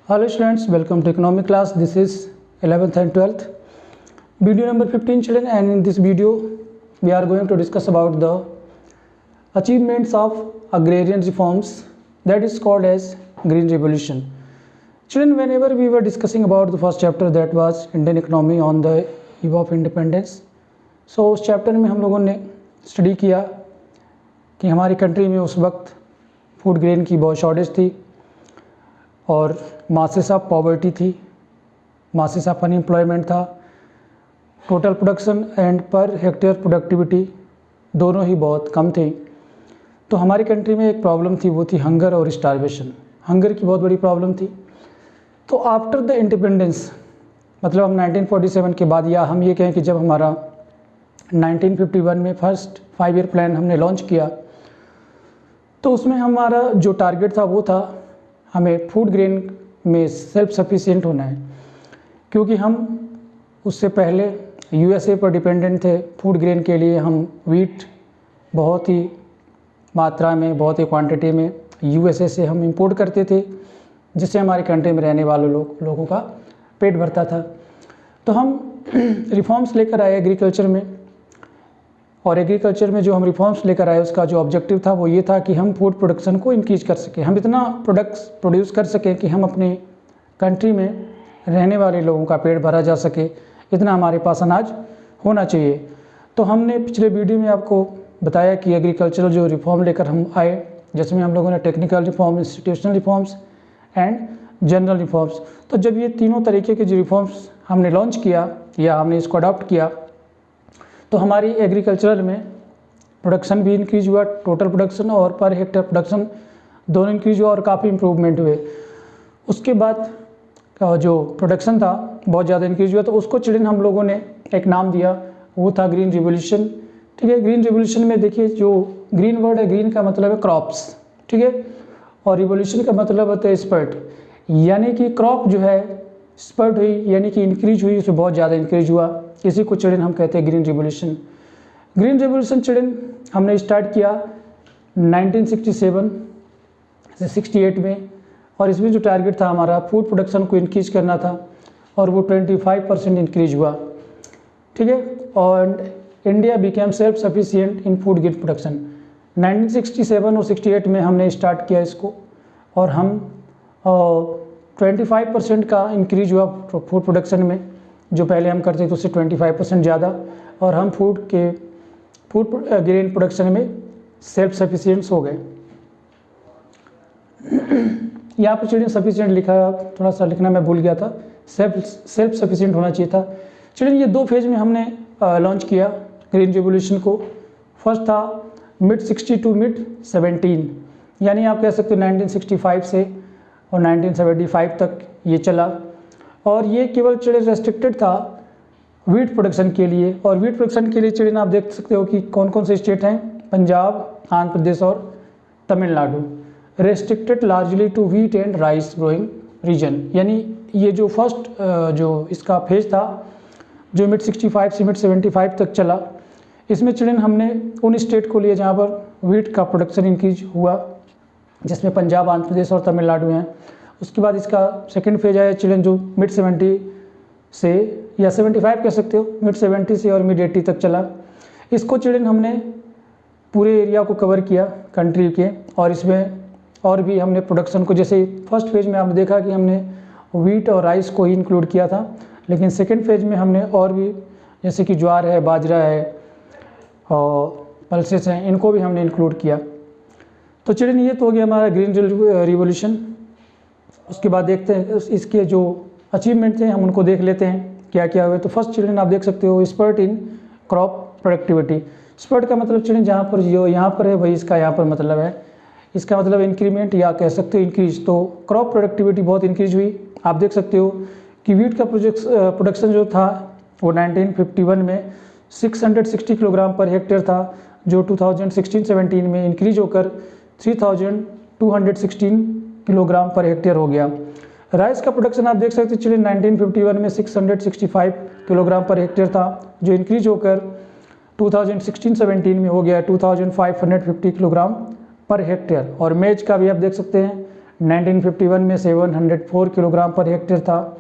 Hello students, welcome to economic class. This is 11th and 12th. Video number 15 children, and in this video we are going to discuss about the achievements of agrarian reforms, that is called as Green Revolution. Children, whenever we were discussing about the first chapter, that was Indian economy on the eve of independence, so उस chapter में हम लोगों ने study किया कि हमारी country में उस वक्त फूड ग्रेन की बहुत शॉर्टेज थी और मासेस ऑफ पॉवर्टी थी, मासेस ऑफ अनएम्प्लॉयमेंट था, total production and per hectare productivity दोनों ही बहुत कम थे। तो हमारी कंट्री में एक प्रॉब्लम थी, वो थी हंगर और स्टारवेशन। हंगर की बहुत बड़ी प्रॉब्लम थी। तो आफ्टर द इंडिपेंडेंस, मतलब हम 1947 के बाद, या हम ये कहें कि जब हमारा 1951 में फर्स्ट 5 ईयर प्लान हमने लॉन्च किया, तो उसमें हमारा जो टारगेट था वो था हमें फूड ग्रेन में सेल्फ सफिशिएंट होना है, क्योंकि हम उससे पहले यूएसए पर डिपेंडेंट थे फूड ग्रेन के लिए। हम वीट बहुत ही मात्रा में, बहुत ही क्वांटिटी में यूएसए से हम इंपोर्ट करते थे, जिससे हमारी कंट्री में रहने वाले लोगों का पेट भरता था। तो हम रिफॉर्म्स लेकर आए एग्रीकल्चर में, और एग्रीकल्चर में जो हम रिफॉर्म्स लेकर आए उसका जो ऑब्जेक्टिव था वो ये था कि हम फूड प्रोडक्शन को इंक्रीज कर सकें, हम इतना प्रोडक्ट्स प्रोड्यूस कर सकें कि हम अपनी कंट्री में रहने वाले लोगों का पेट भरा जा सके, इतना हमारे पास अनाज होना चाहिए। तो हमने पिछले वीडियो में आपको बताया कि एग्रीकल्चरल जो रिफॉर्म लेकर हम आए, जिसमें हम लोगों ने technical reform, institutional reforms and general reforms. तो जब ये तीनों तरीके के जो रिफॉर्म्स हमने लॉन्च किया या हमने इसको अडॉप्ट किया, तो हमारी एग्रीकल्चरल में प्रोडक्शन भी इंक्रीज हुआ, टोटल प्रोडक्शन और पर हेक्टेयर प्रोडक्शन दोनों इंक्रीज हुआ और काफ़ी इम्प्रूवमेंट हुए। उसके बाद जो प्रोडक्शन था बहुत ज़्यादा इंक्रीज हुआ, तो उसको चिल्ड्रन हम लोगों ने एक नाम दिया, वो था ग्रीन रिवोल्यूशन। ठीक है, ग्रीन रिवोल्यूशन में देखिए जो ग्रीन वर्ड है, ग्रीन का मतलब है क्रॉप्स, ठीक है, और रिवोल्यूशन का मतलब होता है स्पर्ट, यानी कि क्रॉप जो है स्पर्ट हुई, यानी कि इंक्रीज हुई, उसमें बहुत ज़्यादा इंक्रीज हुआ। इसी को चिल्ड्रन हम कहते हैं green revolution. Green revolution children हमने स्टार्ट किया 1967 से 68 में, और इसमें जो टारगेट था हमारा फूड प्रोडक्शन को इंक्रीज करना था, और वो 25% इंक्रीज हुआ। ठीक है, और इंडिया बिकेम सेल्फ सफिशिएंट इन फूड ग्रेन प्रोडक्शन। 1967 और 68 में हमने स्टार्ट किया इसको, और हम 25% का इंक्रीज हुआ फूड प्रोडक्शन में। जो पहले हम करते थे उससे 25% ज़्यादा, और हम फूड ग्रेन प्रोडक्शन में सेल्फ सफिशिएंट्स हो गए। यहाँ पर चिल्ड्रन सफिशिएंट लिखा, थोड़ा सा लिखना मैं भूल गया था, सेल्फ सफिशिएंट होना चाहिए था। चिल्ड्रन ये 2 फेज में हमने लॉन्च किया ग्रीन रिवोल्यूशन को। फर्स्ट था मिड 60 टू मिड 17, यानी आप कह सकते हो 1965 से और 1975 तक ये चला, और ये केवल चिल्ड्रन रेस्ट्रिक्टेड था वीट प्रोडक्शन के लिए। और वीट प्रोडक्शन के लिए चिल्ड्रन आप देख सकते हो कि कौन कौन से स्टेट हैं, पंजाब, आंध्र प्रदेश और Tamil Nadu. Restricted largely to wheat and rice growing region, यानी ये जो फर्स्ट जो इसका फेज था जो मिड 65 से मिड 75 तक चला, इसमें चिल्ड्रन हमने उन स्टेट को लिए जहाँ पर वीट का प्रोडक्शन इंक्रीज हुआ, जिसमें पंजाब, आंध्र प्रदेश और तमिलनाडु हैं। उसके बाद इसका सेकंड फेज आया चिल्ड्रन जो मिड 70 से, या 75 कह सकते हो, मिड 70 से और मिड 80 तक चला। इसको चिल्ड्रन हमने पूरे एरिया को कवर किया कंट्री के, और इसमें और भी हमने प्रोडक्शन को, जैसे फर्स्ट फेज में आपने देखा कि हमने वीट और राइस को ही इंक्लूड किया था, लेकिन सेकेंड फेज में हमने और भी, जैसे कि ज्वार है, बाजरा है और पल्सेस हैं, इनको भी हमने इंक्लूड किया। तो चिल्ड्रन ये तो हो गया हमारा ग्रीन रिवोल्यूशन। उसके बाद देखते हैं इसके जो अचीवमेंट थे, हम उनको देख लेते हैं क्या क्या हुए। तो फर्स्ट चिल्ड्रन आप देख सकते हो spurt in crop productivity. Spurt का मतलब चिल्ड्रन जहाँ पर जो यहाँ पर है वही इसका यहाँ पर मतलब है, इसका मतलब इंक्रीमेंट या कह सकते हो इंक्रीज। तो क्रॉप प्रोडक्टिविटी बहुत इंक्रीज हुई। आप देख सकते हो कि वीट का प्रोडक्शन जो था वो 1951 में 660 किलोग्राम पर हेक्टेयर था, जो 2016-17 में इंक्रीज होकर 3216 किलोग्राम पर हेक्टेयर हो गया। राइस का प्रोडक्शन आप देख सकते हैं चिल्ड्रन 1951 में 665 किलोग्राम पर हेक्टेयर था, जो इंक्रीज होकर 2016-17 में हो गया 2550 किलोग्राम पर हेक्टेयर। और मेज का भी आप देख सकते हैं 1951 में 704 किलोग्राम पर हेक्टेयर था,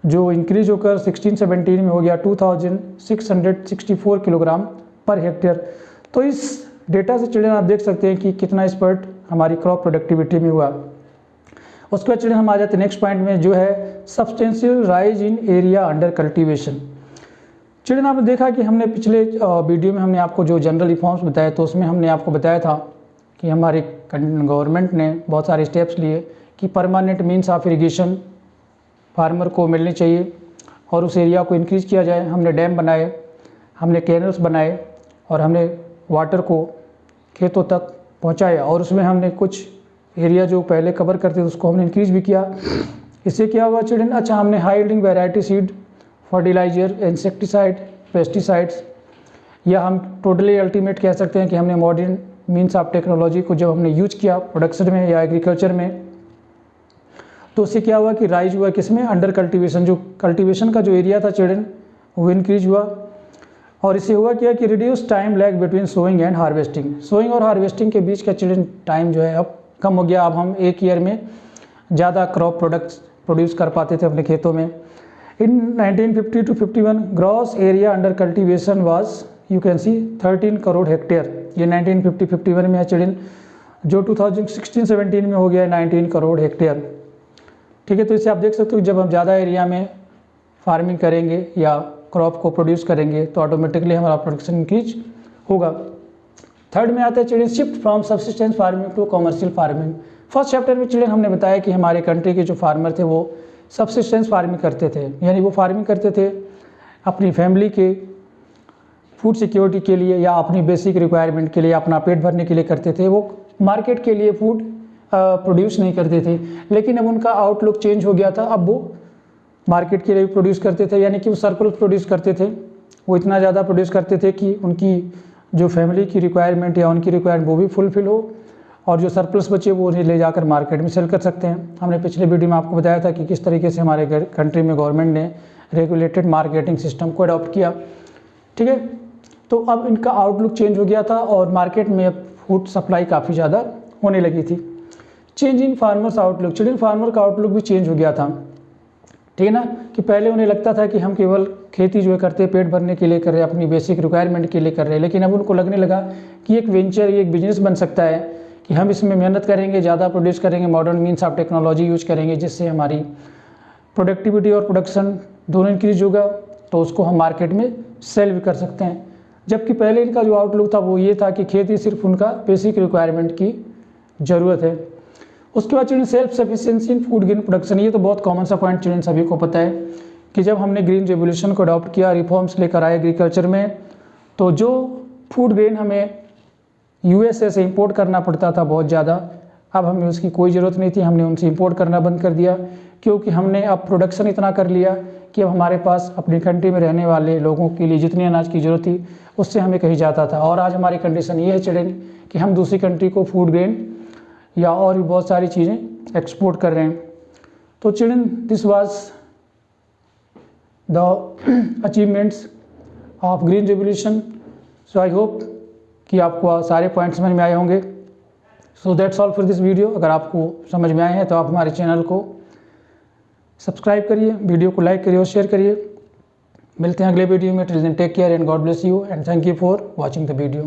जो इंक्रीज होकर 1617 में हो गया 2664 किलोग्राम पर हेक्टेयर। तो इस डेटा से चिल्ड्रन आप देख सकते हैं कि कितना स्पर्ट हमारी क्रॉप प्रोडक्टिविटी में हुआ। उसके बाद चिल्ड्रन हम आ जाते हैं नेक्स्ट पॉइंट में, जो है substantial rise in area under cultivation. Children आपने देखा कि हमने पिछले वीडियो में हमने आपको जो जनरल रिफॉर्म्स बताए, तो उसमें हमने आपको बताया था कि हमारी गवर्नमेंट ने बहुत सारे स्टेप्स लिए कि permanent means of irrigation farmer को मिलनी चाहिए और उस एरिया को इंक्रीज़ किया जाए। हमने डैम बनाए, हमने कैनल्स बनाए और हमने वाटर को खेतों तक पहुंचाया, और उसमें हमने कुछ एरिया जो पहले कवर करते थे उसको हमने इंक्रीज़ भी किया। इससे क्या हुआ चिल्ड्रन, अच्छा हमने high yielding variety seed, fertiliser, insecticide, pesticides, या हम टोटली अल्टीमेट कह सकते हैं कि हमने मॉडर्न मीन्स ऑफ टेक्नोलॉजी को जब हमने यूज किया प्रोडक्शन में या एग्रीकल्चर में, तो उससे क्या हुआ कि राइज हुआ किसमें, अंडर कल्टीवेशन। जो कल्टीवेशन का जो एरिया था चिल्ड्रन वो इंक्रीज हुआ, और इससे हुआ क्या कि reduce time lag between sowing and harvesting. Sowing और हार्वेस्टिंग के बीच का चिल्ड्रन टाइम जो है अब कम हो गया। अब हम एक ईयर में ज़्यादा क्रॉप प्रोडक्ट्स प्रोड्यूस कर पाते थे अपने खेतों में। इन 1950 to 51 gross area under cultivation was you can see 13 crore hectare. ये 1950-51 में है चिल्ड्रन, जो 2016-17 में हो गया 19 करोड़ हेक्टेयर। ठीक है, तो इसे आप देख सकते हो जब हम ज़्यादा एरिया में फार्मिंग करेंगे या क्रॉप को प्रोड्यूस करेंगे तो ऑटोमेटिकली हमारा प्रोडक्शन इंक्रीज होगा। थर्ड में आता है children shift from subsistence farming to commercial farming. First chapter में चिल्ड्रन हमने बताया कि हमारे कंट्री के जो फार्मर थे वो सब्सिस्टेंस फार्मिंग करते थे, यानी वो फार्मिंग करते थे अपनी फैमिली के फूड सिक्योरिटी के लिए या अपनी बेसिक रिक्वायरमेंट के लिए, अपना पेट भरने के लिए करते थे। वो मार्केट के लिए फूड प्रोड्यूस नहीं करते थे। लेकिन अब उनका आउटलुक चेंज हो गया था, अब वो मार्केट के लिए प्रोड्यूस करते थे, यानी कि वो सरप्लस प्रोड्यूस करते थे। वो इतना ज़्यादा प्रोड्यूस करते थे कि उनकी जो फैमिली की रिक्वायरमेंट या उनकी रिक्वायरमेंट वो भी फुलफिल हो, और जो सरप्लस बचे वो उन्हें ले जाकर मार्केट में सेल कर सकते हैं। हमने पिछले वीडियो में आपको बताया था कि किस तरीके से हमारे कंट्री में गवर्नमेंट ने रेगुलेटेड मार्केटिंग सिस्टम को अडॉप्ट किया। ठीक है, तो अब इनका आउटलुक चेंज हो गया था और मार्केट में अब फूड सप्लाई काफ़ी ज़्यादा होने लगी थी। Change in farmers outlook, children farmer का आउटलुक भी चेंज हो गया था। ठीक है ना, कि पहले उन्हें लगता था कि हम केवल खेती जो है करते पेट भरने के लिए कर रहे हैं, अपनी बेसिक रिक्वायरमेंट के लिए कर रहे हैं, लेकिन अब उनको लगने लगा कि एक वेंचर, एक बिजनेस बन सकता है कि हम इसमें मेहनत करेंगे, ज़्यादा प्रोड्यूस करेंगे, modern means of technology use करेंगे, जिससे हमारी प्रोडक्टिविटी और प्रोडक्शन दोनों इंक्रीज होगा, तो उसको हम मार्केट में सेल भी कर सकते हैं। जबकि पहले इनका जो आउटलुक था वो ये था कि खेती सिर्फ उनका बेसिक रिक्वायरमेंट की ज़रूरत है। उसके बाद चिल्ड्रन सेल्फ सफिशिएंसी इन फूड ग्रेन प्रोडक्शन, ये तो बहुत कॉमन सा पॉइंट चिल्ड्रन सभी को पता है कि जब हमने ग्रीन रेवोल्यूशन को अडॉप्ट किया, रिफॉर्म्स लेकर आए एग्रीकल्चर में, तो जो फूड ग्रेन हमें यूएसए से इंपोर्ट करना पड़ता था बहुत ज़्यादा, अब हमें उसकी कोई ज़रूरत नहीं थी, हमने उनसे इंपोर्ट करना बंद कर दिया, क्योंकि हमने अब प्रोडक्शन इतना कर लिया कि अब हमारे पास अपनी कंट्री में रहने वाले लोगों के लिए जितनी अनाज की ज़रूरत थी उससे हमें कहीं जाता था। और आज हमारी कंडीशन ये है चिल्ड्रन कि हम दूसरी कंट्री को फूड ग्रेन या और भी बहुत सारी चीज़ें एक्सपोर्ट कर रहे हैं। तो children this was the achievements of green revolution. So I hope कि आपको सारे पॉइंट्स समझ में आए होंगे। So that's all for this video. अगर आपको समझ में आए हैं तो आप हमारे चैनल को सब्सक्राइब करिए, वीडियो को लाइक करिए और शेयर करिए। मिलते हैं अगले वीडियो में। Till then take care and God bless you and thank you for watching the video.